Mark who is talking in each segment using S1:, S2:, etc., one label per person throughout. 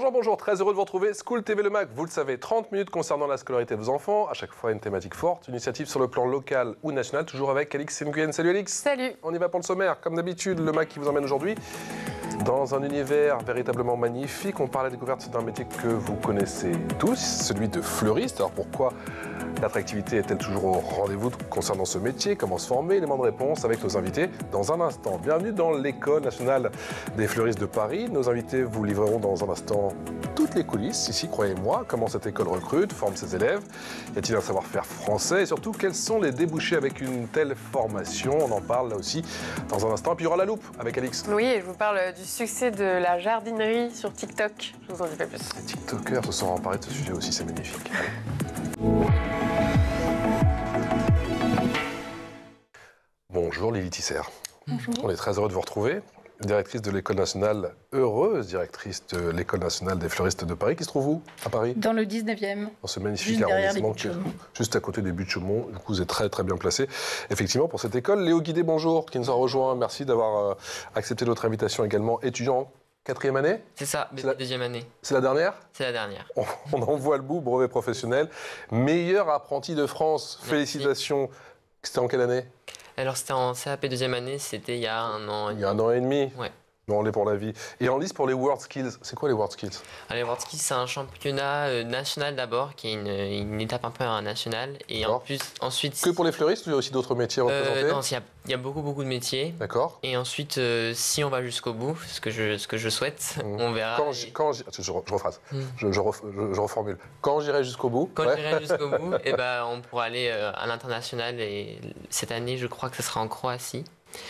S1: Bonjour, bonjour, très heureux de vous retrouver. School TV Le Mac, vous le savez, 30 minutes concernant la scolarité de vos enfants. À chaque fois, une thématique forte, une initiative sur le plan local ou national, toujours avec Alix Nguyen. Salut Alix.
S2: Salut.
S1: On y va pour le sommaire. Comme d'habitude, Le Mac qui vous emmène aujourd'hui dans un univers véritablement magnifique. On parle à la découverte d'un métier que vous connaissez tous, celui de fleuriste. Alors pourquoi l'attractivité est-elle toujours au rendez-vous concernant ce métier? Comment se former? Éléments de réponse avec nos invités dans un instant. Bienvenue dans l'École nationale des fleuristes de Paris. Nos invités vous livreront dans un instant toutes les coulisses, ici, croyez-moi, comment cette école recrute, forme ses élèves, y a-t-il un savoir-faire français et surtout quels sont les débouchés avec une telle formation? On en parle là aussi dans un instant. Et puis il y aura la loupe avec Alix.
S2: Oui, et je vous parle du succès de la jardinerie sur TikTok. Je vous en dis pas plus.
S1: Les TikTokers se sont emparés de ce sujet aussi, c'est magnifique. Bonjour Lily Tisser.
S2: Bonjour.
S1: On est très heureux de vous retrouver. Directrice de l'École nationale, heureuse directrice de l'École nationale des fleuristes de Paris, qui se trouve où, à Paris?
S3: Dans le 19e.
S1: Dans ce magnifique
S3: Juste derrière
S1: arrondissement,
S3: les Buttes-Chaumont.
S1: juste à côté des Buttes-Chaumont. Du coup, vous êtes très très bien placé, effectivement, pour cette école. Léo Guidé, bonjour, qui nous a rejoint. Merci d'avoir accepté notre invitation également. Étudiant, 4e année?
S4: C'est ça, deuxième année.
S1: C'est la dernière?
S4: C'est la dernière.
S1: On en voit le bout, brevet professionnel. Meilleur apprenti de France,
S4: Merci.
S1: Félicitations. C'était en quelle année?
S4: Alors c'était en CAP deuxième année, c'était il y a un an.
S1: Il y a 1 an et demi.
S4: Ouais.
S1: Non, on l'est pour la vie. Et en lice pour les World Skills. C'est quoi les World Skills?
S4: Les World Skills, c'est un championnat national d'abord, qui est une étape un peu nationale. Et en
S1: D'accord.
S4: plus, ensuite...
S1: Que pour les fleuristes ou il y a aussi d'autres métiers représentés?
S4: Non, il y a beaucoup de métiers.
S1: D'accord.
S4: Et ensuite, si on va jusqu'au bout, ce que je souhaite, on verra.
S1: Je rephrase. Je reformule. Quand j'irai jusqu'au bout.
S4: Quand
S1: ouais.
S4: j'irai jusqu'au bout, on pourra aller à l'international. Et cette année, je crois que ce sera en Croatie.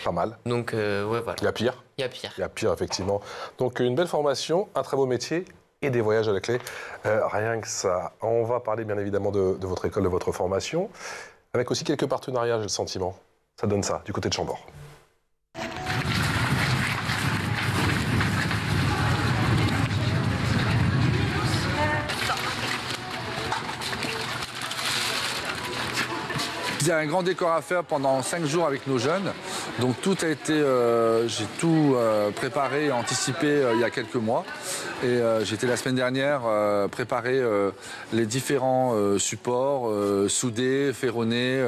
S1: Pas mal.
S4: Donc, ouais, voilà.
S1: Il y a pire.
S4: Il y a pire.
S1: Il y a pire, effectivement. Donc, une belle formation, un très beau métier et des voyages à la clé. Rien que ça. On va parler, bien évidemment, de votre école, de votre formation, avec aussi quelques partenariats, j'ai le sentiment. Ça donne ça, du côté de Chambord.
S5: Il y a un grand décor à faire pendant 5 jours avec nos jeunes. Donc tout a été, j'ai tout préparé et anticipé il y a quelques mois. Et j'étais la semaine dernière préparer les différents supports, soudés, ferronnés,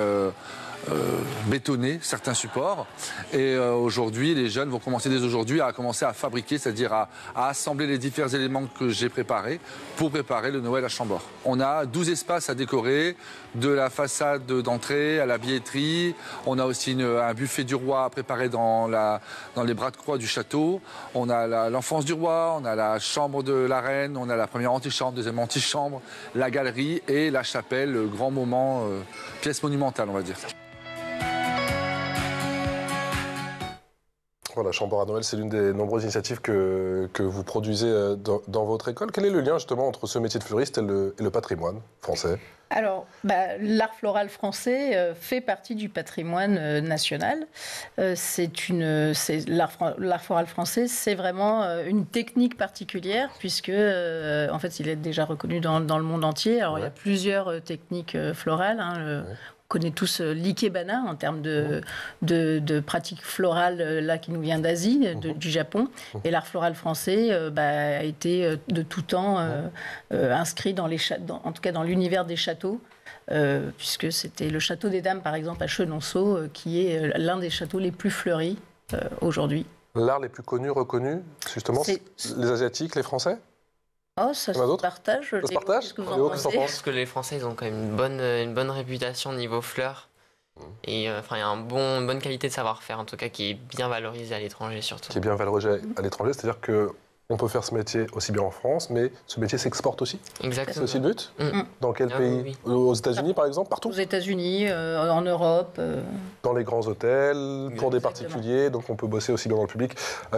S5: bétonner certains supports. Et aujourd'hui, les jeunes vont commencer dès aujourd'hui à commencer à fabriquer, c'est-à-dire à assembler les différents éléments que j'ai préparés pour préparer le Noël à Chambord. On a 12 espaces à décorer, de la façade d'entrée à la billetterie. On a aussi un buffet du roi à préparer dans les bras de croix du château. On a l'enfance du roi, on a la chambre de la reine, on a la première antichambre, deuxième antichambre, la galerie et la chapelle, le grand moment, pièce monumentale, on va dire.
S1: Voilà, Chambord à Noël, c'est l'une des nombreuses initiatives que vous produisez dans votre école. Quel est le lien justement entre ce métier de fleuriste et le patrimoine français?
S3: Alors, l'art floral français fait partie du patrimoine national. L'art floral français, c'est vraiment une technique particulière, puisque, en fait, il est déjà reconnu dans le monde entier. Alors, il y a plusieurs techniques florales. On connaît tous l'ikebana en termes de pratiques florales là, qui nous vient d'Asie, du Japon. Et l'art floral français a été de tout temps inscrit en tout cas dans l'univers des châteaux, puisque c'était le château des Dames, par exemple, à Chenonceau, qui est l'un des châteaux les plus fleuris aujourd'hui.
S1: L'art les plus connus, reconnus, justement, les Asiatiques, les Français?
S3: Oh, ça se partage.
S1: Ça se partage?
S3: Qu'est-ce que vous en pensez?
S4: Je pense que les Français, ils ont quand même une bonne réputation au niveau fleurs. Et il y a une bonne qualité de savoir-faire, en tout cas, qui est bien valorisée à l'étranger, surtout.
S1: Qui est bien valorisé à l'étranger, c'est-à-dire qu'on peut faire ce métier aussi bien en France, mais ce métier s'exporte aussi.
S4: Exactement.
S1: C'est aussi le but? Dans quel pays?
S4: Oui.
S1: Aux États-Unis, par exemple? Partout?
S3: Aux États-Unis, en Europe.
S1: Dans les grands hôtels, pour des particuliers, donc on peut bosser aussi bien dans le public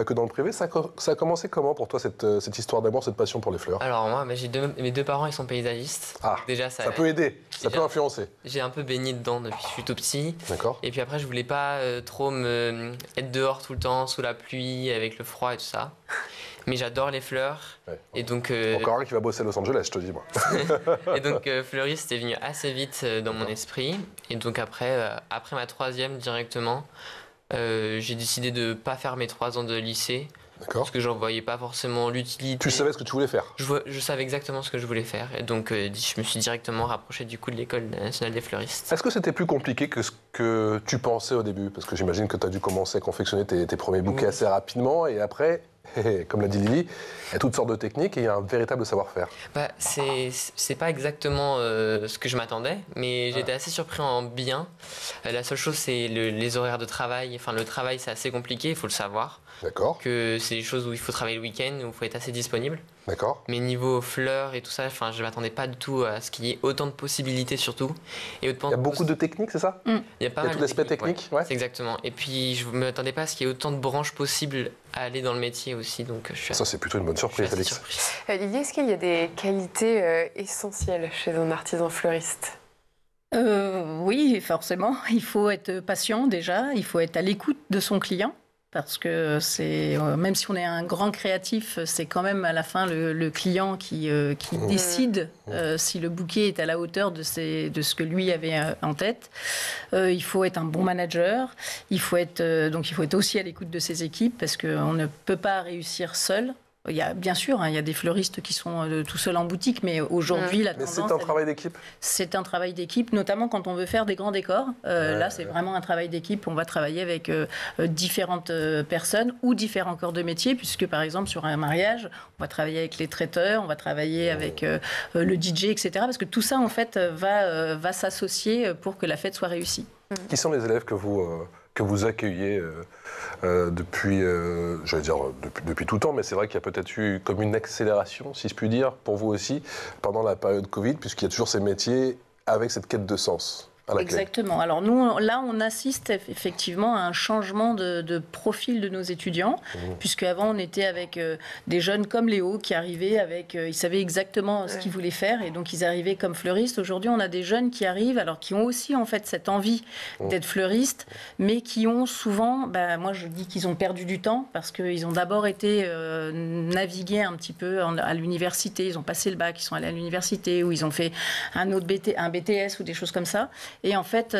S1: que dans le privé. Ça a commencé comment pour toi, cette histoire d'amour, cette passion pour les fleurs?
S4: Alors moi, mes deux parents, ils sont paysagistes.
S1: Ah,
S4: déjà,
S1: ça peut aider, ça peut influencer.
S4: J'ai un peu baigné dedans depuis que je suis tout petit.
S1: D'accord.
S4: Et puis après, je voulais pas trop être dehors tout le temps, sous la pluie, avec le froid et tout ça. Mais j'adore les fleurs.
S1: Ouais.
S4: Et donc,
S1: Encore un qui va bosser à Los Angeles, je te dis, moi.
S4: et donc, fleuriste est venu assez vite dans mon esprit. Et donc, après ma troisième directement, j'ai décidé de ne pas faire mes 3 ans de lycée,
S1: D'accord.
S4: Parce que je ne voyais pas forcément l'utilité.
S1: Tu savais ce que tu voulais faire?
S4: Je savais exactement ce que je voulais faire. Et donc, je me suis directement rapproché du coup de l'École nationale des fleuristes.
S1: Est-ce que c'était plus compliqué que ce que tu pensais au début? Parce que j'imagine que tu as dû commencer à confectionner tes premiers bouquets assez rapidement. Et après, comme l'a dit Lily, il y a toutes sortes de techniques et il y a un véritable savoir-faire.
S4: Bah, c'est pas exactement ce que je m'attendais, mais j'étais assez surpris en bien. La seule chose, c'est les horaires de travail. Enfin, le travail, c'est assez compliqué, il faut le savoir.
S1: D'accord.
S4: Que c'est des choses où il faut travailler le week-end, où il faut être assez disponible.
S1: D'accord.
S4: Mais niveau fleurs et tout ça, enfin, je m'attendais pas du tout à ce qu'il y ait autant de possibilités surtout. Et
S1: Il y a beaucoup de techniques, c'est ça?
S4: Il y a
S1: Il y a tout l'aspect technique, ouais.
S4: C'est exactement. Et puis, je ne m'attendais pas à ce qu'il y ait autant de branches possibles à aller dans le métier aussi. Donc,
S1: Ça, c'est plutôt une bonne surprise, Alix.
S2: Lily, est-ce qu'il y a des qualités essentielles chez un artisan fleuriste?
S3: Oui, forcément. Il faut être patient déjà, il faut être à l'écoute de son client. Parce que même si on est un grand créatif, c'est quand même à la fin le client qui décide si le bouquet est à la hauteur de ce que lui avait en tête. Il faut être un bon manager. Il faut être aussi à l'écoute de ses équipes parce qu'on ne peut pas réussir seul. Il y a, bien sûr, il y a des fleuristes qui sont tout seuls en boutique, mais aujourd'hui, la tendance...
S1: Mais c'est un travail d'équipe?
S3: C'est un travail d'équipe, notamment quand on veut faire des grands décors. Là, c'est vraiment un travail d'équipe. On va travailler avec différentes personnes ou différents corps de métier, puisque, par exemple, sur un mariage, on va travailler avec les traiteurs, on va travailler avec le DJ, etc. Parce que tout ça, en fait, va s'associer pour que la fête soit réussie.
S1: Qui sont les élèves que vous accueillez depuis tout le temps, mais c'est vrai qu'il y a peut-être eu comme une accélération, si je puis dire, pour vous aussi, pendant la période Covid, puisqu'il y a toujours ces métiers avec cette quête de sens.
S3: Exactement. Alors nous, là, on assiste effectivement à un changement de profil de nos étudiants, puisque avant on était avec des jeunes comme Léo qui arrivaient ils savaient exactement ce qu'ils voulaient faire et donc ils arrivaient comme fleuristes. Aujourd'hui, on a des jeunes qui arrivent, alors qui ont aussi en fait cette envie d'être fleuristes, mais qui ont souvent, moi je dis qu'ils ont perdu du temps parce qu'ils ont d'abord été navigués un petit peu à l'université, ils ont passé le bac, ils sont allés à l'université ou ils ont fait un BTS ou des choses comme ça. Et en fait,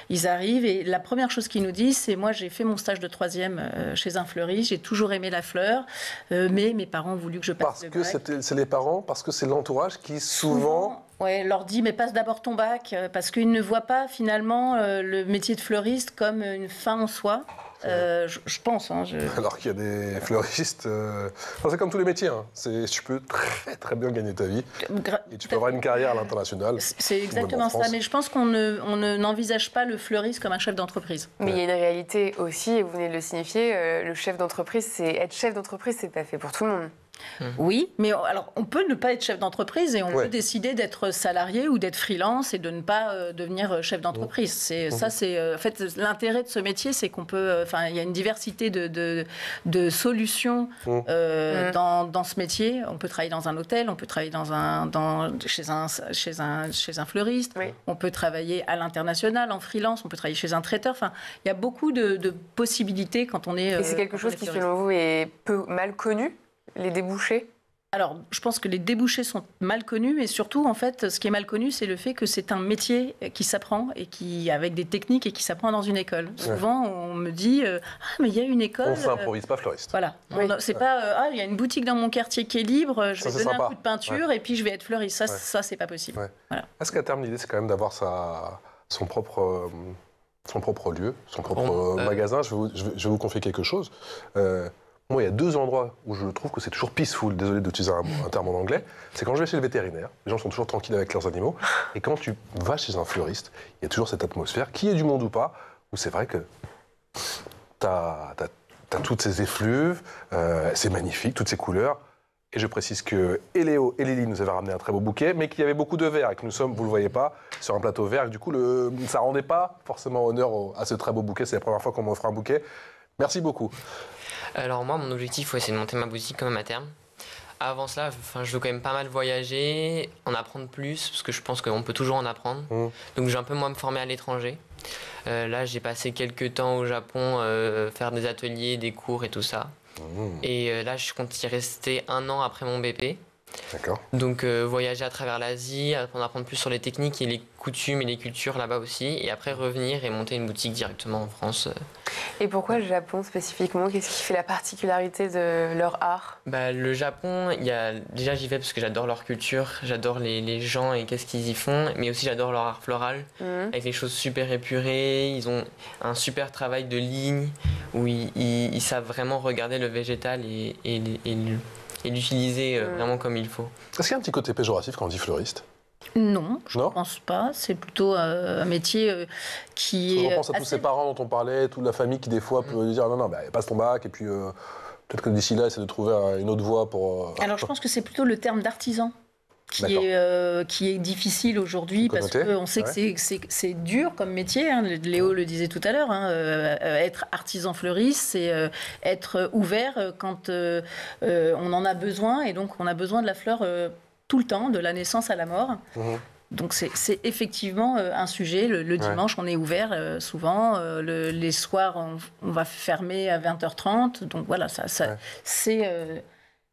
S3: ils arrivent et la première chose qu'ils nous disent, c'est moi j'ai fait mon stage de 3e chez un fleuriste, j'ai toujours aimé la fleur, mais mes parents ont voulu que je passe le bac.
S1: Parce que c'est les parents, parce que c'est l'entourage qui souvent...
S3: leur dit mais passe d'abord ton bac, parce qu'ils ne voient pas finalement le métier de fleuriste comme une fin en soi. Je pense.
S1: Alors qu'il y a des fleuristes... c'est comme tous les métiers. Tu peux très très bien gagner ta vie. Et tu peux avoir une carrière à l'international.
S3: C'est exactement ça. Mais je pense qu'on n'envisage pas le fleuriste comme un chef d'entreprise.
S2: Mais il y a une réalité aussi, et vous venez de le signifier, le chef d'entreprise, être chef d'entreprise, c'est pas fait pour tout le monde.
S3: Oui, mais alors on peut ne pas être chef d'entreprise et on peut décider d'être salarié ou d'être freelance et de ne pas devenir chef d'entreprise. Ça, c'est en fait l'intérêt de ce métier, c'est qu'on peut, il y a une diversité de solutions dans ce métier. On peut travailler dans un hôtel, on peut travailler chez un fleuriste, on peut travailler à l'international en freelance, on peut travailler chez un traiteur. Enfin, il y a beaucoup de possibilités quand on est.
S2: Et c'est quelque chose qui, selon vous, est mal connu? Les débouchés?
S3: Alors, je pense que les débouchés sont mal connus, mais surtout, en fait, ce qui est mal connu, c'est le fait que c'est un métier qui s'apprend et avec des techniques et qui s'apprend dans une école. Souvent, on me dit mais il y a une école.
S1: On s'improvise pas fleuriste.
S3: Voilà. C'est pas il y a une boutique dans mon quartier qui est libre, je vais donner un coup de peinture et puis je vais être fleuriste. Ça, c'est pas possible. Voilà.
S1: Est-ce qu'à terme, l'idée, c'est quand même d'avoir son propre lieu, son propre magasin? Je vais vous confier quelque chose. Moi, il y a 2 endroits où je trouve que c'est toujours peaceful, désolé d'utiliser un terme en anglais, c'est quand je vais chez le vétérinaire, les gens sont toujours tranquilles avec leurs animaux, et quand tu vas chez un fleuriste, il y a toujours cette atmosphère, qui est du monde ou pas, où c'est vrai que t'as toutes ces effluves, c'est magnifique, toutes ces couleurs, et je précise que Léo et Lily nous avaient ramené un très beau bouquet, mais qu'il y avait beaucoup de verre, et que nous sommes, vous le voyez pas, sur un plateau vert, et du coup, ça rendait pas forcément honneur à ce très beau bouquet, c'est la première fois qu'on m'offre un bouquet. Merci beaucoup.
S4: Alors moi, mon objectif, c'est de monter ma boutique quand même à terme. Avant cela, je veux quand même pas mal voyager, en apprendre plus, parce que je pense qu'on peut toujours en apprendre. Donc j'ai un peu moins me former à l'étranger. Là, j'ai passé quelques temps au Japon, faire des ateliers, des cours et tout ça. Et là, je compte y rester 1 an après mon BP.
S1: D'accord.
S4: Donc voyager à travers l'Asie, en apprendre plus sur les techniques et les coutumes et les cultures là-bas aussi, et après revenir et monter une boutique directement en France.
S2: Et pourquoi le Japon spécifiquement? Qu'est-ce qui fait la particularité de leur art?
S4: Le Japon, déjà j'y vais parce que j'adore leur culture, j'adore les gens et qu'est-ce qu'ils y font, mais aussi j'adore leur art floral, avec des choses super épurées, ils ont un super travail de ligne, où ils savent vraiment regarder le végétal et l'utiliser vraiment comme il faut.
S1: Est-ce qu'il y a un petit côté péjoratif quand on dit fleuriste?
S3: Non, je ne
S1: Non
S3: pense pas. C'est plutôt un métier qui
S1: On
S3: est.
S1: pense à tous ces parents dont on parlait, toute la famille qui des fois peut dire non, passe ton bac et puis peut-être que d'ici là, essaie de trouver une autre voie pour.
S3: Alors je pense que c'est plutôt le terme d'artisan qui est difficile aujourd'hui parce qu'on sait que c'est dur comme métier. Hein. Léo le disait tout à l'heure. Hein. Être artisan fleuriste, c'est être ouvert quand on en a besoin. Et donc on a besoin de la fleur tout le temps, de la naissance à la mort. Donc c'est effectivement un sujet. Le dimanche, on est ouvert souvent. Les soirs, on va fermer à 20h30. Donc voilà,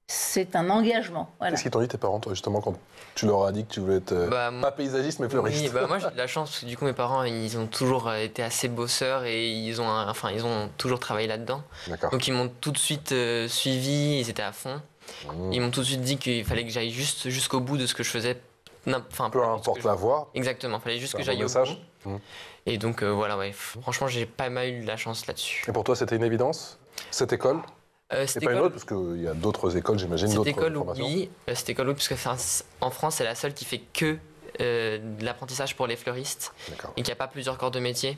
S3: c'est un engagement. Voilà.
S1: Qu'est-ce qu'ils t'ont dit tes parents, toi, justement, quand tu leur as dit que tu voulais être pas paysagiste, mais fleuriste?
S4: Oui, moi j'ai de la chance parce que du coup mes parents ils ont toujours été assez bosseurs et ils ont toujours travaillé là-dedans. Donc ils m'ont tout de suite suivi, ils étaient à fond. Ils m'ont tout de suite dit qu'il fallait que j'aille juste jusqu'au bout de ce que je faisais.
S1: Peu importe la voie.
S4: Exactement, il fallait juste que j'aille au bout. Et donc voilà, franchement j'ai pas mal eu de la chance là-dessus.
S1: Et pour toi c'était une évidence, cette école? Et pas une autre, parce qu'il y a d'autres écoles, j'imagine, d'autres formations.
S4: Oui, cette école, oui, parce qu'en France, c'est la seule qui fait que de l'apprentissage pour les fleuristes et qu'il n'y a pas plusieurs corps de métier.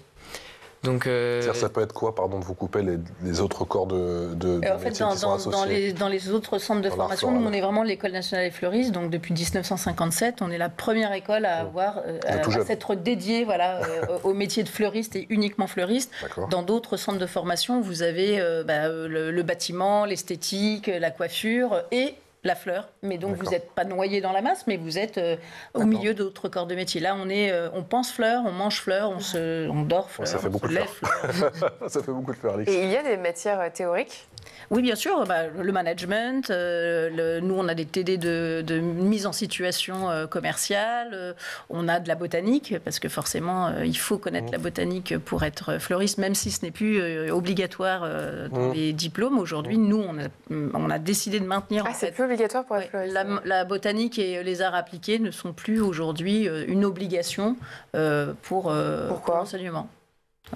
S4: Donc,
S1: ça peut être quoi, pardon, de vous couper les autres corps de
S3: en fait, dans les autres centres de formation, nous, on est vraiment l'École nationale des fleuristes. Donc, depuis 1957, on est la première école à avoir à s'être dédiée au métier de fleuriste et uniquement fleuriste. Dans d'autres centres de formation, vous avez le bâtiment, l'esthétique, la coiffure et la fleur, mais donc vous n'êtes pas noyé dans la masse, mais vous êtes au milieu d'autres corps de métier. Là, on pense fleurs, on mange fleurs, on dort fleurs,
S1: ça fait beaucoup de fleurs. Ça fait beaucoup de fleurs, Alix.
S2: Et il y a des matières théoriques?
S3: Oui, bien sûr. Le management, nous, on a des TD de mise en situation commerciale. On a de la botanique, parce que forcément, il faut connaître la botanique pour être fleuriste, même si ce n'est plus obligatoire dans les diplômes. Aujourd'hui, nous, on a décidé de maintenir...
S2: c'est plus obligatoire pour être fleuriste.
S3: La botanique et les arts appliqués ne sont plus aujourd'hui une obligation pour l'enseignement.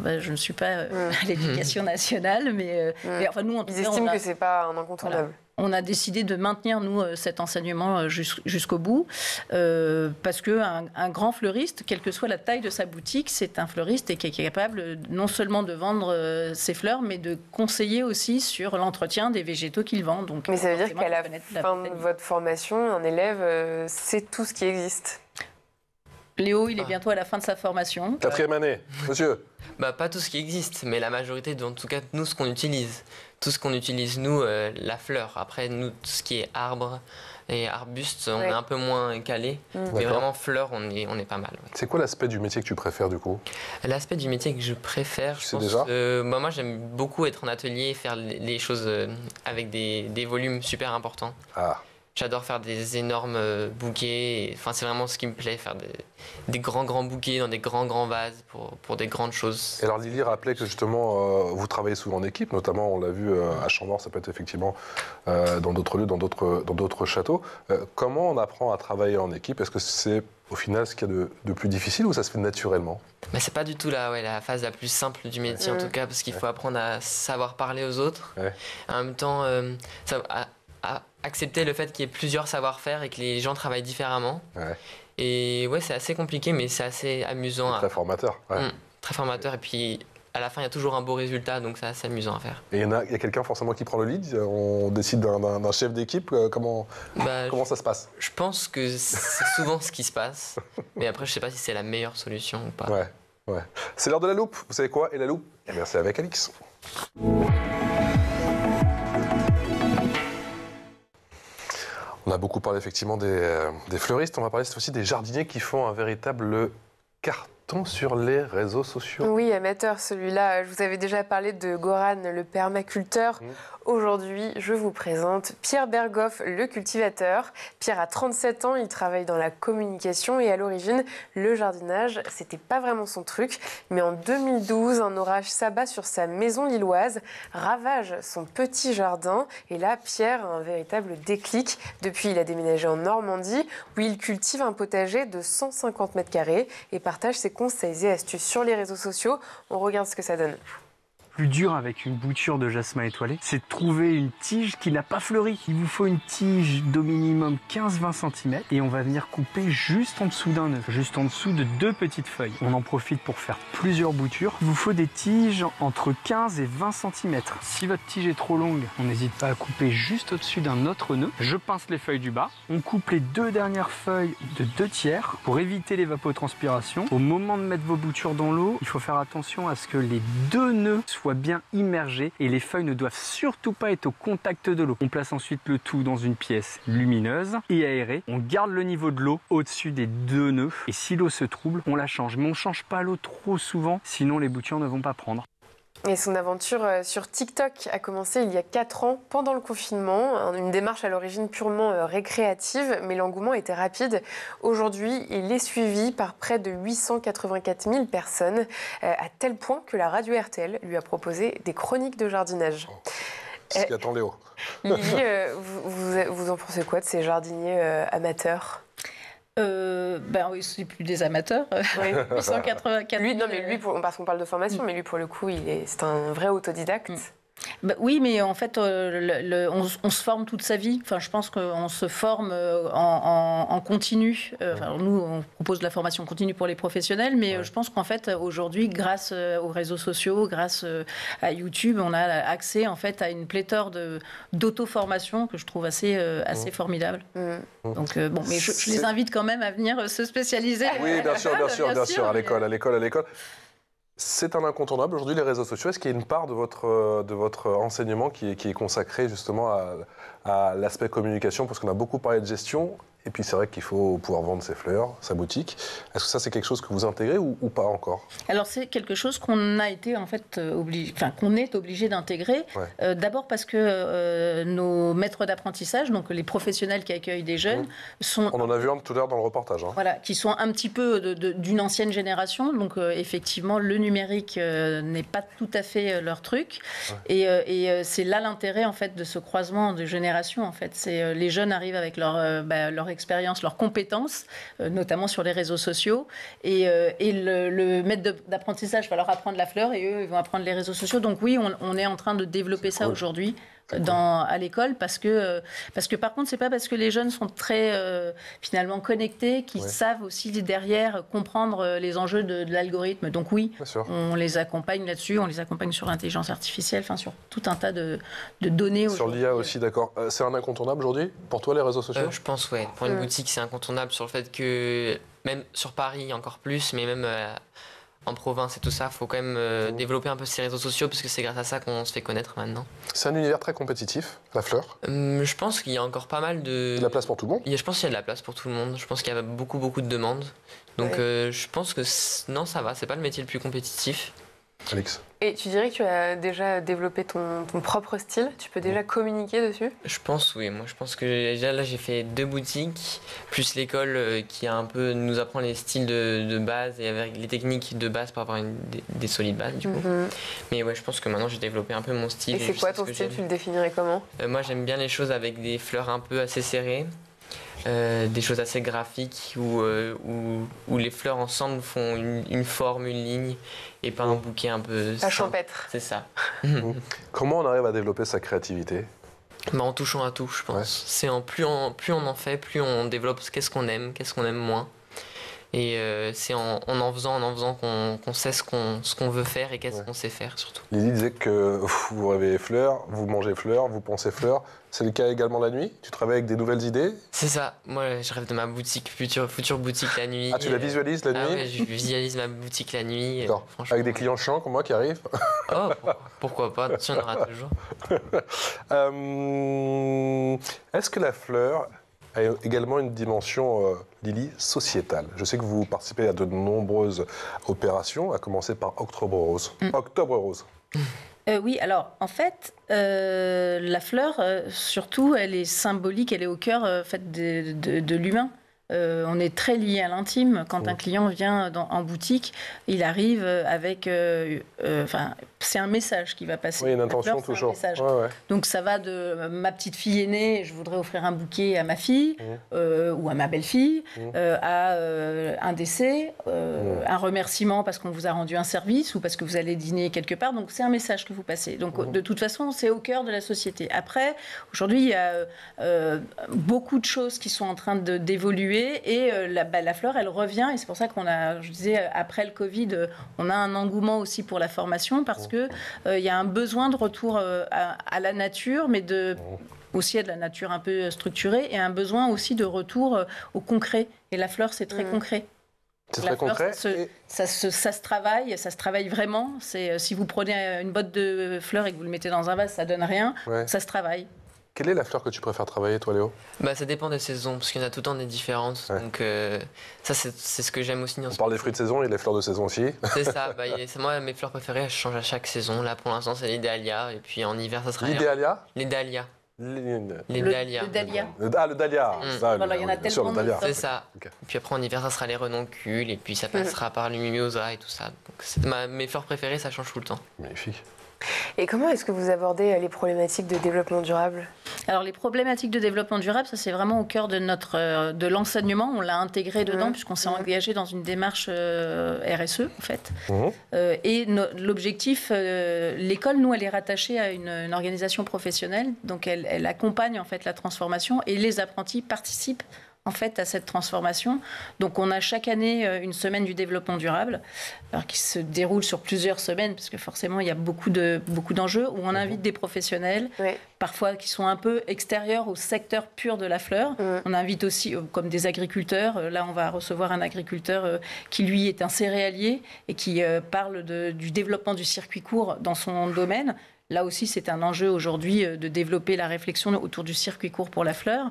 S3: Je ne suis pas à l'éducation nationale, mais enfin nous,
S2: ils estiment que c'est pas un incontournable.
S3: On a décidé de maintenir, nous, cet enseignement jusqu'au bout, parce qu'un grand fleuriste, quelle que soit la taille de sa boutique, c'est un fleuriste et qui est capable non seulement de vendre ses fleurs, mais de conseiller aussi sur l'entretien des végétaux qu'il vend. Donc,
S2: mais ça veut dire qu'à la fin de votre formation, un élève sait tout ce qui existe.
S3: Léo, il est bientôt à la fin de sa formation.
S1: 4e année, monsieur.
S4: Pas tout ce qui existe, mais la majorité, en tout cas, nous, ce qu'on utilise. Tout ce qu'on utilise, nous, la fleur. Après, nous, tout ce qui est arbre et arbustes, on est un peu moins calé. Mais vraiment, fleurs, on est pas mal. Ouais.
S1: C'est quoi l'aspect du métier que tu préfères, du coup?
S4: L'aspect du métier que je préfère, je pense... moi, j'aime beaucoup être en atelier, faire les choses avec des volumes super importants. J'adore faire des énormes bouquets. Enfin, c'est vraiment ce qui me plaît, faire des grands bouquets dans des grands vases pour des grandes choses.
S1: Et alors Lily rappelait que justement, vous travaillez souvent en équipe, notamment on l'a vu à Chambord, ça peut être effectivement dans d'autres lieux, dans d'autres châteaux. Comment on apprend à travailler en équipe? Est-ce que c'est au final ce qu'il y a de plus difficile ou ça se fait naturellement?
S4: C'est pas du tout la phase la plus simple du métier en tout cas, parce qu'il faut apprendre à savoir parler aux autres. En même temps, à accepter le fait qu'il y ait plusieurs savoir-faire et que les gens travaillent différemment. Et c'est assez compliqué, mais c'est assez amusant.
S1: Très formateur.
S4: Très formateur. Et puis, à la fin, il y a toujours un beau résultat, donc c'est assez amusant à faire.
S1: Et il y a quelqu'un forcément qui prend le lead? On décide d'un chef d'équipe? Comment ça se passe?
S4: Je pense que c'est souvent ce qui se passe. Mais après, je sais pas si c'est la meilleure solution ou pas.
S1: C'est l'heure de la loupe. Vous savez quoi? Et la loupe, c'est avec Alix. On a beaucoup parlé effectivement des fleuristes, on va parler cette fois-ci des jardiniers qui font un véritable carton. Partons sur les réseaux sociaux.
S2: Oui, amateur, celui-là. Je vous avais déjà parlé de Goran, le permaculteur. Aujourd'hui, je vous présente Pierre Berghoff, le cultivateur. Pierre a 37 ans, il travaille dans la communication et à l'origine, le jardinage, c'était pas vraiment son truc. Mais en 2012, un orage s'abat sur sa maison lilloise, ravage son petit jardin. Et là, Pierre a un véritable déclic. Depuis, il a déménagé en Normandie, où il cultive un potager de 150 mètres carrés et partage ses conseils et astuces sur les réseaux sociaux. On regarde ce que ça donne.
S6: Plus dur avec une bouture de jasmin étoilé, c'est de trouver une tige qui n'a pas fleuri. Il vous faut une tige d'au minimum 15-20 cm et on va venir couper juste en dessous d'un œuf, juste en dessous de 2 petites feuilles. On en profite pour faire plusieurs boutures. Il vous faut des tiges entre 15 et 20 cm. Si votre tige est trop longue, on n'hésite pas à couper juste au-dessus d'un autre nœud. Je pince les feuilles du bas. On coupe les 2 dernières feuilles de 2 tiers pour éviter l'évapotranspiration. Au moment de mettre vos boutures dans l'eau, il faut faire attention à ce que les 2 nœuds soient bien immergés et les feuilles ne doivent surtout pas être au contact de l'eau. On place ensuite le tout dans une pièce lumineuse et aérée. On garde le niveau de l'eau au-dessus des 2 nœuds et si l'eau se trouble, on la change. Mais on ne change pas l'eau trop souvent, sinon les boutures ne vont pas prendre.
S2: Et son aventure sur TikTok a commencé il y a 4 ans, pendant le confinement. Une démarche à l'origine purement récréative, mais l'engouement était rapide. Aujourd'hui, il est suivi par près de 884 000 personnes, à tel point que la radio RTL lui a proposé des chroniques de jardinage.
S1: C'est ce qui attend Léo.
S2: Lily, vous en pensez quoi de ces jardiniers amateurs ?
S3: Ben oui, c'est plus des amateurs.
S2: Oui.
S3: 884 000.
S2: Lui, non, mais lui, parce qu'on parle de formation, mais lui, pour le coup, c'est un vrai autodidacte.
S3: Bah oui, mais en fait, on se forme toute sa vie. Enfin, je pense qu'on se forme en continu. Enfin, nous, on propose de la formation continue pour les professionnels, mais je pense qu'en fait, aujourd'hui, grâce aux réseaux sociaux, grâce à YouTube, on a accès en fait à une pléthore d'auto-formation que je trouve assez formidable. Donc, bon, mais je les invite quand même à venir se spécialiser.
S1: Oui, bien sûr, à l'école. C'est un incontournable aujourd'hui, les réseaux sociaux. Est-ce qu'il y a une part de votre enseignement qui est consacrée justement à l'aspect communication? Parce qu'on a beaucoup parlé de gestion, et puis c'est vrai qu'il faut pouvoir vendre ses fleurs, sa boutique. Est-ce que ça, c'est quelque chose que vous intégrez ou pas encore?
S3: Alors, c'est quelque chose qu'on a été en fait qu'on est obligé d'intégrer. Ouais. D'abord parce que nos maîtres d'apprentissage, donc les professionnels qui accueillent des jeunes, sont...
S1: On en a vu un tout à l'heure dans le reportage.
S3: Voilà, qui sont un petit peu d'une ancienne génération. Donc, effectivement, le numérique n'est pas tout à fait leur truc. Ouais. Et c'est là l'intérêt en fait de ce croisement de générations. En fait, c'est les jeunes arrivent avec leur expérience, leurs compétences, notamment sur les réseaux sociaux. Et le maître d'apprentissage va leur apprendre la fleur et eux, ils vont apprendre les réseaux sociaux. Donc oui, on est en train de développer ça aujourd'hui à l'école parce que par contre, c'est pas parce que les jeunes sont très finalement connectés qu'ils savent aussi derrière comprendre les enjeux de l'algorithme. Donc oui, on les accompagne là-dessus, on les accompagne sur l'intelligence artificielle, enfin sur tout un tas de données.
S1: Sur l'IA aussi, d'accord. C'est un incontournable aujourd'hui pour toi, les réseaux sociaux?
S4: Je pense, ouais. Pour une boutique, c'est incontournable sur le fait que, même sur Paris encore plus, mais même en province et tout ça, il faut quand même développer un peu ces réseaux sociaux parce que c'est grâce à ça qu'on se fait connaître maintenant. C'est
S1: un univers très compétitif, la fleur.
S4: Je pense qu'il y a encore pas mal de...
S1: Il y a de la place pour tout le monde.
S4: Je pense qu'il y a de la place pour tout le monde. Je pense qu'il y a beaucoup de demandes. Donc je pense que non, ça va, c'est pas le métier le plus compétitif.
S1: Alex?
S2: Et tu dirais que tu as déjà développé ton propre style? Tu peux déjà communiquer dessus?
S4: Je pense, oui. Moi, je pense que déjà là, j'ai fait 2 boutiques, plus l'école qui a un peu nous apprend les styles de base et avec les techniques de base pour avoir des solides bases, du coup. Mais ouais, je pense que maintenant, j'ai développé un peu mon style.
S2: Et c'est quoi ton style? Tu le définirais comment?
S4: Moi, j'aime bien les choses avec des fleurs un peu assez serrées. Des choses assez graphiques où les fleurs ensemble font une forme, une ligne et pas un bouquet un peu
S2: simple. Champêtre.
S4: C'est ça.
S1: Comment on arrive à développer sa créativité?
S4: En touchant à tout, je pense. C'est plus on en fait, plus on développe qu'est-ce qu'on aime moins. Et c'est en faisant qu'on sait ce qu'on veut faire et qu'est-ce qu'on sait faire surtout.
S1: Lily disait que vous rêvez fleurs, vous mangez fleurs, vous pensez fleurs. C'est le cas également la nuit? Tu travailles avec des nouvelles idées?
S4: C'est ça. Moi, je rêve de ma boutique, future boutique la nuit.
S1: Ah, tu la visualises la nuit?
S4: Ah ouais, je visualise ma boutique la nuit.
S1: Avec des clients chiants comme moi qui arrivent?
S4: Oh, pourquoi pas? Il y en aura toujours.
S1: Est-ce que la fleur a également une dimension, Lily, sociétale. Je sais que vous participez à de nombreuses opérations, à commencer par Octobre Rose. Octobre Rose.
S3: Oui, alors en fait, la fleur, surtout, elle est symbolique, elle est au cœur de l'humain. On est très lié à l'intime. Quand un client vient en boutique, il arrive avec... c'est un message qui va passer.
S1: Oui, une intention
S3: fleur,
S1: toujours.
S3: Ouais. Donc ça va de ma petite fille aînée, je voudrais offrir un bouquet à ma fille ou à ma belle-fille, à un décès, un remerciement parce qu'on vous a rendu un service ou parce que vous allez dîner quelque part. Donc c'est un message que vous passez. Donc de toute façon, c'est au cœur de la société. Après, aujourd'hui, il y a beaucoup de choses qui sont en train d'évoluer et la fleur, elle revient. Et c'est pour ça qu'on a, je disais, après le Covid, on a un engouement aussi pour la formation parce que il y a un besoin de retour à la nature, mais aussi à de la nature un peu structurée, et un besoin aussi de retour au concret. Et la fleur, c'est très concret.
S1: C'est très concret.
S3: Ça se travaille vraiment. Si vous prenez une botte de fleurs et que vous le mettez dans un vase, ça donne rien. Ouais. Ça se travaille.
S1: Quelle est la fleur que tu préfères travailler, toi, Léo ?
S4: Ça dépend des saisons, parce qu'il y en a tout le temps des différentes. Ouais. Donc ça, c'est ce que j'aime aussi.
S1: On parle des fruits de saison et des fleurs de saison aussi.
S4: C'est ça. Moi, mes fleurs préférées, elles changent à chaque saison. Là, pour l'instant, c'est les dahlias. Et puis en hiver, ça sera...
S1: Les dahlias ?
S4: Les dahlias.
S3: Les dahlias.
S1: Le dahlia. Le dahlia.
S3: Voilà, il y en a tellement de dahlias.
S4: C'est ça. Okay. Et puis après, en hiver, ça sera les renoncules. Et puis ça passera par le mimosa et tout ça. Donc mes fleurs préférées, ça change tout le temps.
S1: Magnifique.
S2: Et comment est-ce que vous abordez les problématiques de développement durable ?
S3: Alors les problématiques de développement durable, ça c'est vraiment au cœur de l'enseignement. On l'a intégré dedans puisqu'on s'est engagé dans une démarche RSE en fait. Et l'objectif, l'école, nous, elle est rattachée à une organisation professionnelle, donc elle accompagne en fait la transformation et les apprentis participent en fait à cette transformation. Donc on a chaque année une semaine du développement durable, alors qui se déroule sur plusieurs semaines, parce que forcément il y a beaucoup d'enjeux, où on invite des professionnels, parfois qui sont un peu extérieurs au secteur pur de la fleur. On invite aussi comme des agriculteurs. Là on va recevoir un agriculteur qui lui est un céréalier et qui parle du développement du circuit court dans son domaine. Là aussi, c'est un enjeu aujourd'hui de développer la réflexion autour du circuit court pour la fleur.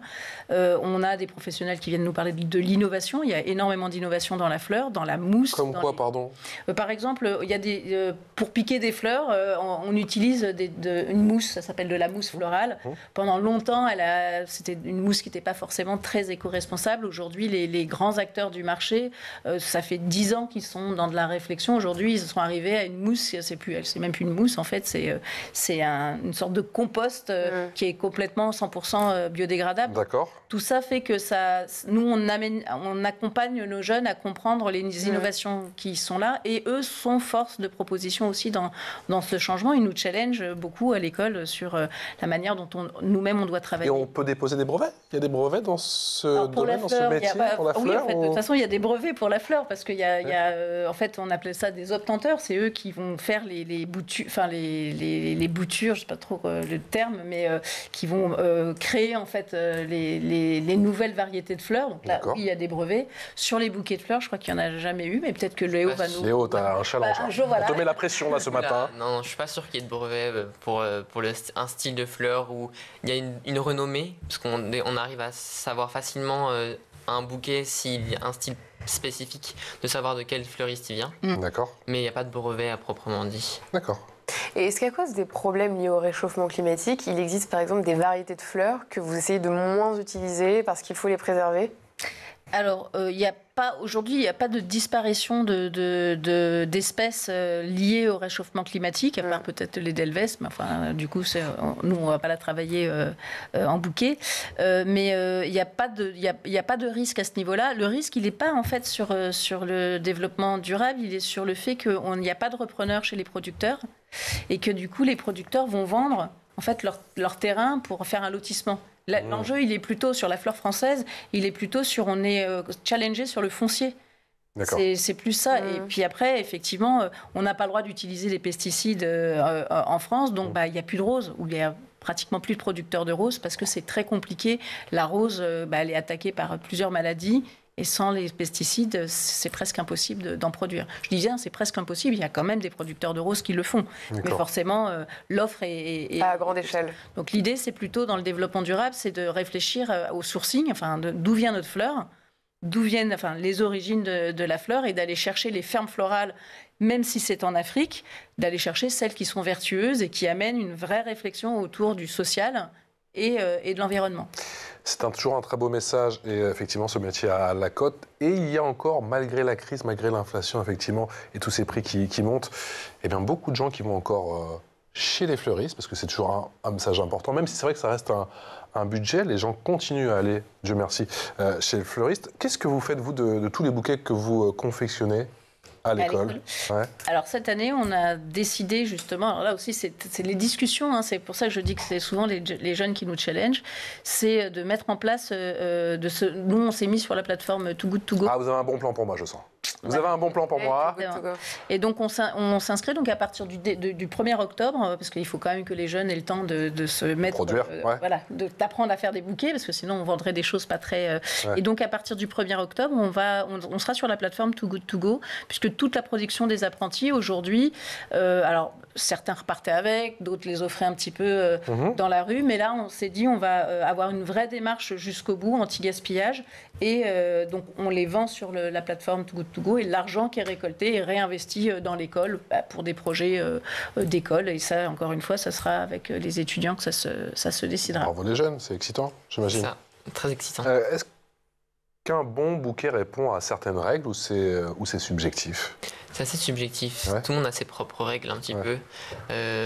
S3: On a des professionnels qui viennent nous parler de l'innovation. Il y a énormément d'innovation dans la fleur, dans la mousse.
S1: Comme quoi, pardon ?
S3: Par exemple, il y a pour piquer des fleurs, on utilise une mousse, ça s'appelle de la mousse florale. Pendant longtemps, c'était une mousse qui n'était pas forcément très éco-responsable. Aujourd'hui, les grands acteurs du marché, ça fait 10 ans qu'ils sont dans de la réflexion. Aujourd'hui, ils sont arrivés à une mousse, c'est même plus une mousse, en fait, c'est une sorte de compost qui est complètement 100% biodégradable.
S1: D'accord.
S3: Tout ça fait que nous, on accompagne nos jeunes à comprendre les innovations qui sont là, et eux sont force de proposition aussi dans ce changement. Ils nous challengent beaucoup à l'école sur la manière dont nous-mêmes on doit travailler.
S1: Et on peut déposer des brevets ? Il y a des brevets dans ce domaine, dans ce métier, pour la fleur ?
S3: Oui, en fait, de toute façon, il y a des brevets pour la fleur, parce qu'il y a en fait, on appelait ça des obtenteurs. C'est eux qui vont faire les boutures, enfin les boutures, je ne sais pas trop le terme, mais qui vont créer en fait les nouvelles variétés de fleurs. Donc là, oui, il y a des brevets. Sur les bouquets de fleurs, je crois qu'il n'y en a jamais eu, mais peut-être que Léo va nous...
S1: Léo, tu as un challenge. On te met la pression là ce matin.
S4: Non, je ne suis pas sûr qu'il y ait de brevet pour un style de fleur où il y a une renommée, parce qu'on arrive à savoir facilement un bouquet s'il y a un style spécifique, de savoir de quel fleuriste il vient.
S1: D'accord.
S4: Mais il n'y a pas de brevet à proprement dit.
S1: D'accord.
S2: Et est-ce qu'à cause des problèmes liés au réchauffement climatique, il existe par exemple des variétés de fleurs que vous essayez de moins utiliser parce qu'il faut les préserver ?
S3: Alors, aujourd'hui, il n'y a pas de disparition d'espèces liées au réchauffement climatique, à part peut-être les delves, mais enfin, du coup, nous, on ne va pas la travailler en bouquet. Mais il n'y a pas de risque à ce niveau-là. Le risque, il n'est pas en fait sur le développement durable, il est sur le fait qu'il n'y a pas de repreneurs chez les producteurs et que du coup, les producteurs vont vendre en fait leur terrain pour faire un lotissement. L'enjeu, il est plutôt sur la fleur française, il est plutôt on est challengé sur le foncier. C'est plus ça. Et puis après, effectivement, on n'a pas le droit d'utiliser les pesticides en France, donc il n'y a plus de roses, ou il y a pratiquement plus de producteurs de roses, parce que c'est très compliqué. La rose, elle est attaquée par plusieurs maladies, Et sans les pesticides, c'est presque impossible d'en produire. Je dis bien, c'est presque impossible. Il y a quand même des producteurs de roses qui le font. Mais forcément, l'offre est...
S2: Pas à grande échelle.
S3: Donc l'idée, c'est plutôt, dans le développement durable, c'est de réfléchir au sourcing, enfin, d'où vient notre fleur, d'où viennent les origines de la fleur, et d'aller chercher les fermes florales, même si c'est en Afrique, d'aller chercher celles qui sont vertueuses et qui amènent une vraie réflexion autour du social et de l'environnement.
S1: C'est toujours un très beau message, et effectivement, ce métier à la cote. Et il y a encore, malgré la crise, malgré l'inflation, effectivement, et tous ces prix qui montent, eh bien, beaucoup de gens qui vont encore chez les fleuristes, parce que c'est toujours un message important, même si c'est vrai que ça reste un budget, les gens continuent à aller, Dieu merci, chez le fleuriste. Qu'est-ce que vous faites, vous, de tous les bouquets que vous confectionnez à l'école? Ouais.
S3: Alors cette année, on a décidé justement, alors là aussi c'est les discussions, hein, c'est pour ça que je dis que c'est souvent les jeunes qui nous challenge, c'est de mettre en place, nous on s'est mis sur la plateforme Too Good To Go.
S1: Ah, vous avez un bon plan pour moi, je sens. Vous avez un bon plan pour moi.
S3: Et donc on s'inscrit donc à partir du 1er octobre, parce qu'il faut quand même que les jeunes aient le temps de se mettre...
S1: Produire,
S3: voilà, d'apprendre à faire des bouquets, parce que sinon on vendrait des choses pas très... Et donc à partir du 1er octobre, on sera sur la plateforme Too Good To Go, puisque toute la production des apprentis aujourd'hui, alors certains repartaient avec, d'autres les offraient un petit peu dans la rue, mais là on s'est dit on va avoir une vraie démarche jusqu'au bout, anti-gaspillage, et donc on les vend sur la plateforme Too Good To Go, et l'argent qui est récolté est réinvesti dans l'école pour des projets d'école, et ça encore une fois ça sera avec les étudiants que ça se décidera.
S1: Bravo les jeunes, c'est excitant, j'imagine.
S4: Ça, très excitant.
S1: Est-ce qu'un bon bouquet répond à certaines règles ou c'est subjectif?
S4: C'est assez subjectif. Tout le monde a ses propres règles un petit peu.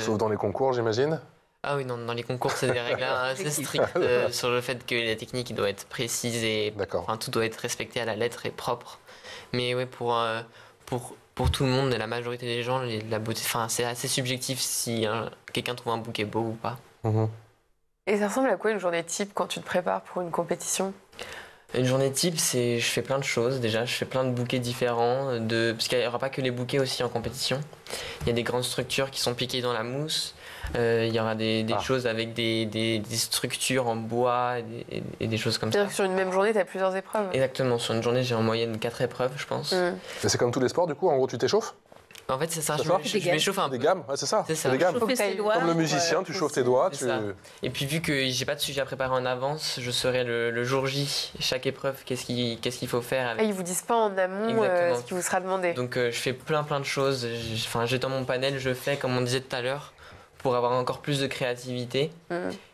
S1: Sauf dans les concours, j'imagine?
S4: Ah oui, non, dans les concours, c'est des règles assez strictes sur le fait que la technique doit être précise et tout doit être respecté à la lettre et propre. Mais ouais, pour tout le monde et la majorité des gens, la beauté, c'est assez subjectif si quelqu'un trouve un bouquet beau ou pas.
S2: Et ça ressemble à quoi une journée type quand tu te prépares pour une compétition?
S4: Une journée type, je fais plein de choses. Déjà, je fais plein de bouquets différents, parce qu'il n'y aura pas que les bouquets aussi en compétition. Il y a des grandes structures qui sont piquées dans la mousse. Il y aura des choses avec des structures en bois et des choses comme ça.
S2: C'est-à-dire que sur une même journée, tu as plusieurs épreuves?
S4: Exactement. Sur une journée, j'ai en moyenne 4 épreuves, je pense.
S1: Et c'est comme tous les sports, du coup, en gros, tu t'échauffes?
S4: En fait, c'est ça. Je m'échauffe un peu.
S1: Des gammes, c'est ça.
S4: C'est ça.
S1: Des gammes.
S3: Comme
S1: le musicien, tu chauffes tes doigts.
S4: Et puis, vu que j'ai pas de sujet à préparer en avance, je saurai le jour J, chaque épreuve, qu'est-ce qu'il faut faire. Avec...
S2: Ils vous disent pas en amont ce qui vous sera demandé.
S4: Donc, je fais plein de choses. J'ai dans mon panel, je fais, comme on disait tout à l'heure, pour avoir encore plus de créativité.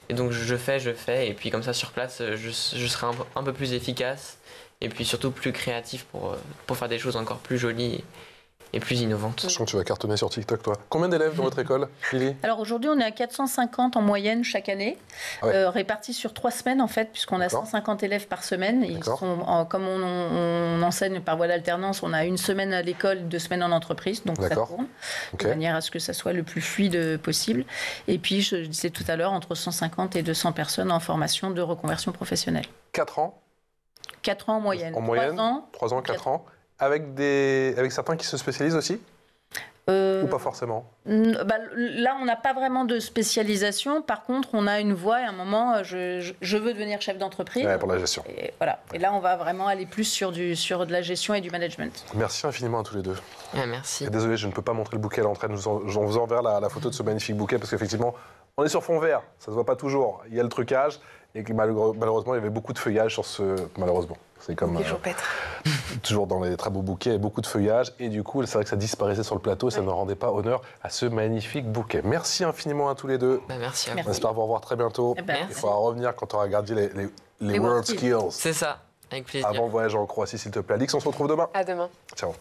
S4: Et donc, je fais. Et puis, comme ça, sur place, je serai un peu plus efficace. Et puis, surtout, plus créatif pour faire des choses encore plus jolies et plus innovantes.
S1: Je sens que tu vas cartonner sur TikTok, toi. Combien d'élèves dans votre école, Lily?
S3: Alors aujourd'hui, on est à 450 en moyenne chaque année, répartis sur 3 semaines en fait, puisqu'on a 150 élèves par semaine. Ils sont, comme on enseigne par voie d'alternance, on a 1 semaine à l'école, 2 semaines en entreprise, donc ça tourne, de manière à ce que ça soit le plus fluide possible. Et puis, je disais tout à l'heure, entre 150 et 200 personnes en formation de reconversion professionnelle.
S1: 4 ans?
S3: 4 ans en moyenne.
S1: En moyenne 3 ans, 4 ans. Avec certains qui se spécialisent aussi? Ou pas forcément?
S3: Là, on n'a pas vraiment de spécialisation. Par contre, on a une voie et à un moment, je veux devenir chef d'entreprise.
S1: Ouais, pour la gestion.
S3: Et, voilà. Et là, on va vraiment aller plus sur de la gestion et du management.
S1: Merci infiniment à tous les deux.
S4: Merci.
S1: Et désolé, je ne peux pas montrer le bouquet à l'entrée. Je vous enverrai la photo de ce magnifique bouquet parce qu'effectivement, on est sur fond vert. Ça ne se voit pas toujours. Il y a le trucage et que malheureusement, il y avait beaucoup de feuillage sur ce... Malheureusement. C'est comme toujours dans les très beaux bouquets, beaucoup de feuillage. Et du coup, c'est vrai que ça disparaissait sur le plateau. Ça ne rendait pas honneur à ce magnifique bouquet. Merci infiniment à tous les deux.
S4: Merci à vous.
S1: On espère vous revoir très bientôt. Il faudra revenir quand on aura gardé les World Skills.
S4: C'est ça, avec plaisir.
S1: Avant le voyage en Croatie, s'il te plaît. Alix, on se retrouve demain.
S2: À demain.
S1: Ciao.